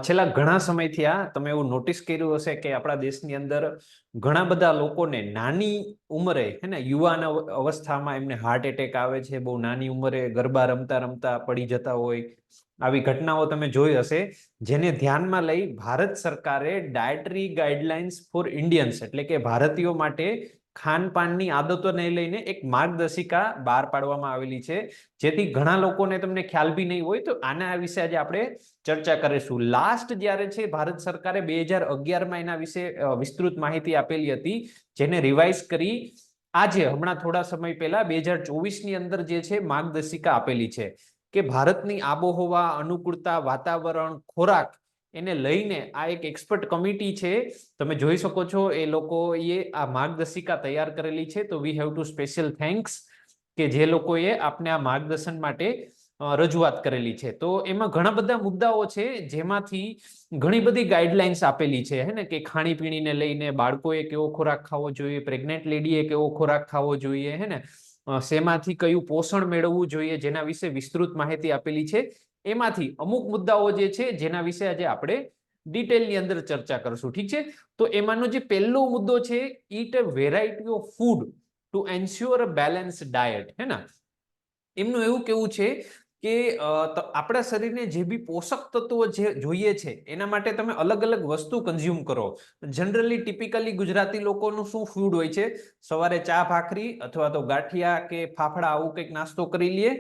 છેલ્લા ઘણા સમયથી તમે એવું નોટિસ કર્યું હશે કે આપણા દેશની અંદર ઘણા બધા લોકોને નાની ઉંમરે યુવાન અવસ્થામાં એમને હાર્ટ એટેક આવે છે. બહુ નાની ઉંમરે ગરબા રમતા રમતા પડી જતા હોય, આવી ઘટનાઓ તમે જોઈ હશે. જેને ધ્યાનમાં લઈ ભારત સરકારે ડાયટરી ગાઈડલાઇન્સ ફોર ઇન્ડિયન્સ એટલે કે ભારતીયો માટે ખાનપાનની આદતોને લઈને એક માર્ગદર્શિકા બહાર પાડવામાં આવેલી છે. જેથી ઘણા લોકોને તમને ખ્યાલ બી નહીં હોય, તો આના વિશે આજે આપણે ચર્ચા કરીશું. લાસ્ટ જ્યારે છે ભારત સરકારે 2011માં એના વિશે વિસ્તૃત માહિતી આપેલી હતી, જેને રિવાઇઝ કરી આજે હમણાં થોડા સમય પહેલા 2024ની અંદર જે છે માર્ગદર્શિકા આપેલી છે કે ભારતની આબોહવા, અનુકૂળતા, વાતાવરણ, ખોરાક એને લઈને આ એક એક્સપર્ટ કમિટી છે. તમે જોઈ શકો છો એ લોકોએ આ માર્ગદર્શિકા તૈયાર કરેલી છે. તો we have to special thanks કે જે લોકોએ આપને આ માર્ગદર્શન માટે રજૂઆત કરેલી છે. તો એમાં ઘણા બધા મુદ્દાઓ છે, જેમાંથી ઘણી બધી ગાઈડલાઇન્સ આપેલી છે કે ખાણીપીણીને લઈને બાળકોએ કેવો ખોરાક ખાવો જોઈએ, પ્રેગ્નેન્ટ લેડીએ કેવો ખોરાક ખાવો જોઈએ, શેમાંથી કયું પોષણ મેળવવું જોઈએ, જેના વિશે વિસ્તૃત માહિતી આપેલી છે. એમાંથી અમુક મુદ્દાઓ જે છે જેના વિશે આજે આપણે ડિટેલની અંદર ચર્ચા કરશું. ઠીક છે, તો એમાંનો જે પહેલો મુદ્દો છે, eat a variety of food to ensure a balance diet. એમનું એવું કેવું છે કે આપણા શરીરને જે બી પોષક તત્વો જે જોઈએ છે એના માટે તમે અલગ અલગ વસ્તુ કન્ઝ્યુમ કરો. જનરલી ટિપિકલી ગુજરાતી લોકોનું શું ફૂડ હોય છે? સવારે ચા ભાખરી અથવા તો ગાંઠિયા કે ફાફડા આવું કંઈક નાસ્તો કરી લઈએ,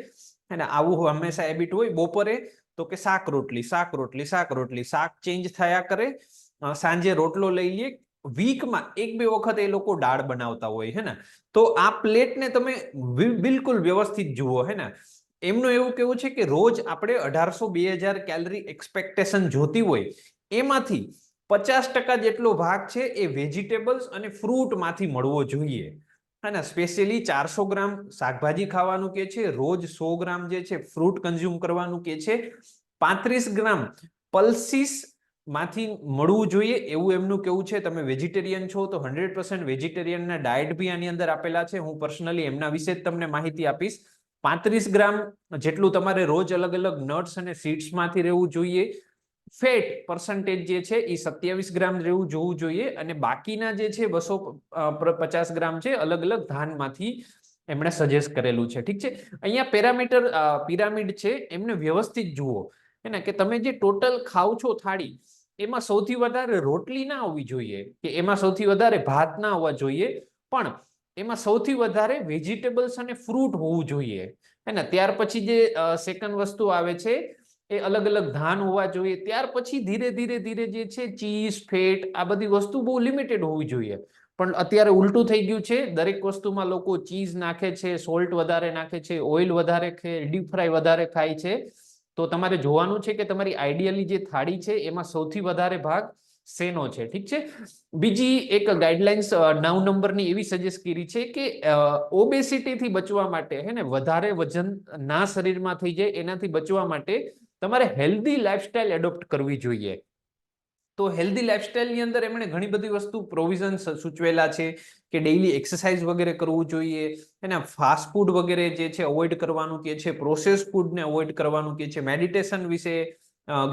અને આવું હંમેશા હેબિટ હોય. બપોરે તો કે શાક રોટલી, શાક રોટલી, શાક રોટલી, શાક ચેન્જ થયા કરે. સાંજે રોટલો લઈ લઈએ. વીકમાં એક બે વખત એ લોકો દાળ બનાવતા હોય. તો આ પ્લેટને તમે બિલકુલ વ્યવસ્થિત જુઓ. એમનું એવું કેવું છે કે રોજ આપણે 1800-2000 કેલરી એક્સપેક્ટેશન જોતી હોય, એમાંથી 50% જેટલો ભાગ છે એ વેજીટેબલ્સ અને ફ્રૂટમાંથી મળવો જોઈએ. સ્પેશિયલી 400 ગ્રામ શાકભાજી ખાવાનું કે છે, રોજ 100 ગ્રામ જે છે ફ્રૂટ કન્ઝ્યુમ કરવાનું કે છે, 35 ગ્રામ પલ્સીસ માંથી મળવું જોઈએ એવું એમનું કેવું છે. તમે વેજીટેરિયન છો તો 100% વેજીટેરિયનના ડાયટ બી આની અંદર આપેલા છે. હું પર્સનલી એમના વિશે જ તમને માહિતી આપીશ. 35 ગ્રામ જેટલું તમારે રોજ અલગ અલગ નટ્સ અને સીડ્સમાંથી રહેવું જોઈએ. ફેટ પર્સન્ટેજ જે છે એ 27 ગ્રામ રહેવું જોવું જોઈએ, અને બાકીના જે છે 250 ગ્રામ છે અલગ અલગ ધાનમાંથી એમણે સજેસ્ટ કરેલું છે. ઠીક છે, અહીંયા પિરામિડ છે એમને વ્યવસ્થિત જુઓ કે તમે જે ટોટલ ખાવ છો થાળી, એમાં સૌથી વધારે રોટલી ના હોવી જોઈએ, કે એમાં સૌથી વધારે ભાત ના હોવા જોઈએ, પણ એમાં સૌથી વધારે વેજીટેબલ્સ અને ફ્રૂટ હોવું જોઈએ. ત્યાર પછી જે સેકન્ડ વસ્તુ આવે છે એ અલગ અલગ ધાન હોવા જોઈએ. ત્યાર પછી ધીરે ધીરે ધીરે જે છે ચીઝ, ફેટ, આ બધી વસ્તુ બહુ લિમિટેડ હોવી જોઈએ. પણ અત્યારે ઉલટું થઈ ગયું છે. દરેક વસ્તુમાં લોકો ચીઝ નાખે છે, સોલ્ટ વધારે નાખે છે, ઓઇલ વધારે ખાય, ડીપ ફ્રાય વધારે ખાય છે. તો તમારે જોવાનું છે કે તમારી આઈડિયલી જે થાળી છે એમાં સૌથી વધારે ભાગ શેનો છે. ઠીક છે, બીજી એક ગાઈડલાઇન્સ 9 નંબરની એવી સજેસ્ટ કરી છે કે ઓબેસિટીથી બચવા માટે વધારે વજન ના શરીરમાં થઈ જાય એનાથી બચવા માટે તમારે હેલ્ધી લાઈફસ્ટાઈલ એડોપ્ટ કરવી જોઈએ. તો હેલ્ધી લાઈફસ્ટાઈલની અંદર એમણે ઘણી બધી વસ્તુ પ્રોવિઝન્સ સૂચવેલા છે કે ડેઈલી એક્સરસાઇઝ વગેરે કરવું જોઈએ, ફાસ્ટ ફૂડ વગેરે જે છે અવોઇડ કરવાનું કે છે, પ્રોસેસ ફૂડને અવોઇડ કરવાનું કે છે, મેડિટેશન વિશે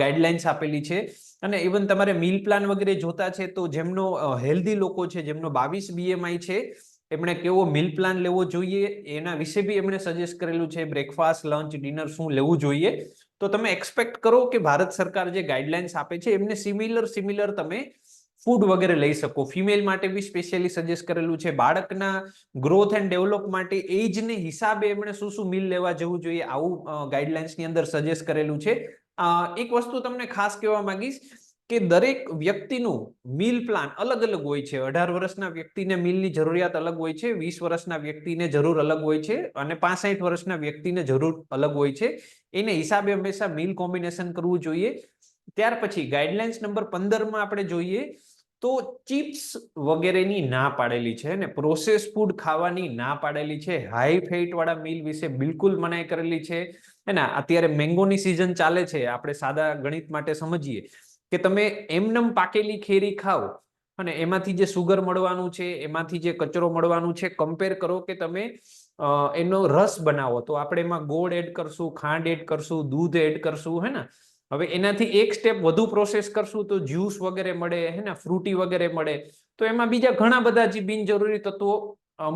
ગાઈડલાઇન્સ આપેલી છે. અને ઇવન તમારે મીલ પ્લાન વગેરે જોતા છે તો જેમનો હેલ્ધી લોકો છે, જેમનો 22 BMI છે, એમણે કેવો મિલ પ્લાન લેવો જોઈએ એના વિશે બી એમણે સજેસ્ટ કરેલું છે. બ્રેકફાસ્ટ, લંચ, ડિનર શું લેવું જોઈએ. તો તમે એક્સપેક્ટ કરો કે ભારત સરકાર જે ગાઈડલાઇન્સ આપે છે એમને સિમિલર તમે ફૂડ વગેરે લઈ શકો. ફિમેલ માટે બી સ્પેશિયલી સજેસ્ટ કરેલું છે. બાળકના ગ્રોથ એન્ડ ડેવલપ માટે એજને હિસાબે એમણે શું શું મીલ લેવા જવું જોઈએ આવું ગાઈડલાઇન્સની અંદર સજેસ્ટ કરેલું છે. એક વસ્તુ તમને ખાસ કહેવા માંગીશ કે દરેક વ્યક્તિનું મીલ પ્લાન અલગ અલગ હોય છે. 18 વર્ષના વ્યક્તિને મીલની જરૂરિયાત અલગ હોય છે, 20 વર્ષના વ્યક્તિને જરૂર અલગ હોય છે, અને 65 વર્ષના વ્યક્તિને જરૂર અલગ હોય છે. એને હિસાબે હંમેશા મીલ કોમ્બિનેશન કરવું જોઈએ. ત્યાર પછી ગાઈડલાઇન્સ નંબર 15માં આપણે જોઈએ તો ચિપ્સ વગેરેની ના પાડેલી છે, ને પ્રોસેસ ફૂડ ખાવાની ના પાડેલી છે. હાઈ ફેટ વાળા મીલ વિશે બિલકુલ મનાઈ કરેલી છે. અત્યારે મેંગોની સિઝન ચાલે છે, આપણે સાદા ગણિત માટે સમજીએ કે તમે એમનેમ પાકેલી કેરી ખાઓ અને એમાંથી જે સુગર મળવાનું છે, એમાંથી જે કચરો મળવાનું છે, કમ્પેર કરો કે તમે એનો રસ બનાવો તો આપણે એમાં ગોળ એડ કરશું, ખાંડ એડ કરશું, દૂધ એડ કરશું, હવે એનાથી એક સ્ટેપ વધુ પ્રોસેસ કરશું તો જ્યુસ વગેરે મળે, હે ને, ફ્રૂટી વગેરે મળે. તો એમાં બીજા ઘણા બધા જે બિનજરૂરી તત્વો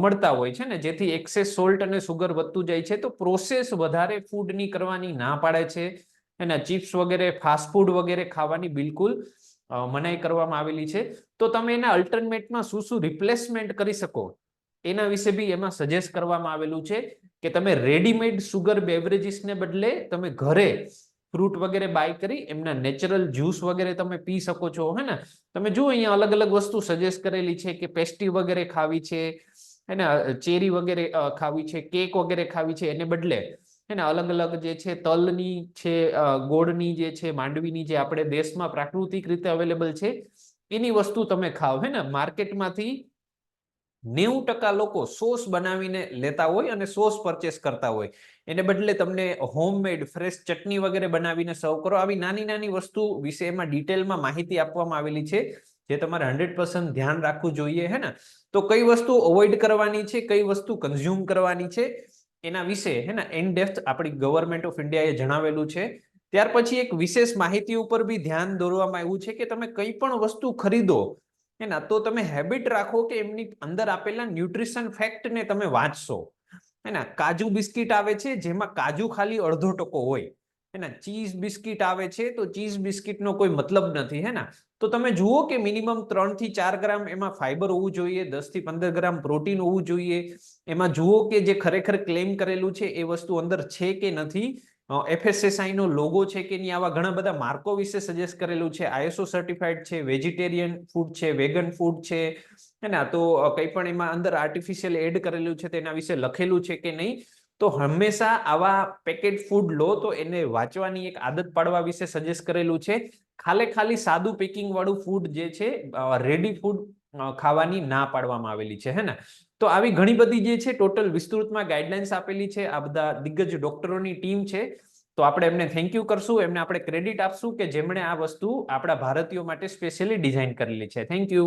મળતા હોય છે ને, જેથી એક્સેસ સોલ્ટ અને સુગર વધતું જાય છે. તો પ્રોસેસ વધારે ફૂડની કરવાની ના પાડે છે. એના ચિપ્સ વગેરે, ફાસ્ટ ફૂડ વગેરે ખાવાની બિલકુલ મનાઈ કરવામાં આવેલી છે. તો તમે એના અલ્ટરનેટમાં શું શું રિપ્લેસમેન્ટ કરી શકો એના વિશે બી એમાં સજેસ્ટ કરવામાં આવેલું છે કે તમે રેડીમેડ સુગર બેવરેજીસને બદલે તમે ઘરે ફ્રૂટ વગેરે બાય કરી એમના નેચરલ જ્યુસ વગેરે તમે પી શકો છો. હે ને, તમે જુઓ અહીંયા અલગ અલગ વસ્તુ સજેસ્ટ કરેલી છે કે પેસ્ટી વગેરે ખાવી છે, એને ચેરી વગેરે ખાવી છે, કેક વગેરે ખાવી છે, એને બદલે એને અલગ અલગ જે છે તલની છે, ગોળની જે છે, માંડવીની જે આપણે દેશમાં પ્રાકૃતિક રીતે અવેલેબલ છે એની વસ્તુ તમે ખાઓ. હે ને, માર્કેટમાંથી 90% લોકો સોસ બનાવીને લેતા હોય અને સોસ પરચેસ કરતા હોય, એને બદલે તમને હોમમેડ ફ્રેશ ચટણી વગેરે બનાવીને સર્વ કરો. આવી નાની નાની વસ્તુ વિશે એમાં ડિટેલમાં માહિતી આપવામાં આવેલી છે, જે તમારે 100% ધ્યાન રાખવું જોઈએ. હે ને, તો કઈ વસ્તુ અવોઇડ કરવાની છે, કઈ વસ્તુ કન્ઝ્યુમ કરવાની છે, એના વિશે હે ને ઇન ડેપ્થ આપણી ગવર્મેન્ટ ઓફ ઇન્ડિયાએ જણાવેલું છે. ત્યાર પછી એક વિશેષ માહિતી ઉપર બી ધ્યાન દોરવામાં આવ્યું છે કે તમે કઈ પણ વસ્તુ ખરીદો એના તો તમે હેબિટ રાખો કે એમની અંદર આપેલા ન્યુટ્રિશન ફેક્ટને તમે વાંચશો. એના કાજુ બિસ્કિટ આવે છે જેમાં કાજુ ખાલી 0.5% હોય. એના ચીઝ બિસ્કિટ આવે છે તો ચીઝ બિસ્કિટનો કોઈ મતલબ નથી. હે ને, તો તમે જુઓ કે મિનિમમ 3 થી 4 ગ્રામ એમાં ફાઈબર હોવું જોઈએ, 10 થી 15 ગ્રામ પ્રોટીન હોવું જોઈએ. એમાં જુઓ કે જે ખરેખર ક્લેમ કરેલું છે એ વસ્તુ અંદર છે કે નથી. FSSAI નો લોગો છે કે નહીં, આવા ઘણા બધા માર્કો વિશે સજેસ્ટ કરેલું છે. ISO સર્ટિફાઈડ છે, વેજીટેરિયન ફૂડ છે, વેગન ફૂડ છે. એના તો કંઈ પણ એમાં અંદર આર્ટિફિશિયલ એડ કરેલું છે તેના વિશે લખેલું છે કે નહીં. તો હંમેશા આવા પેકેટ ફૂડ લો તો એને વાંચવાની એક આદત પાડવા વિશે સજેસ્ટ કરેલું છે. ખાલી સાદું પેકિંગ વાળું ફૂડ જે છે, રેડી ફૂડ ખાવાની ના પાડવામાં આવેલી છે. હે ને, તો આવી ઘણી બધી જે છે ટોટલ વિસ્તૃતમાં ગાઈડલાઇન્સ આપેલી છે. આ બધા દિગ્ગજ ડોક્ટરોની ટીમ છે. તો આપણે એમને થેન્ક યુ કરશું, એમને આપણે ક્રેડિટ આપશું કે જેમણે આ વસ્તુ આપણા ભારતીયો માટે સ્પેશિયલી ડિઝાઇન કરેલી છે. Thank you.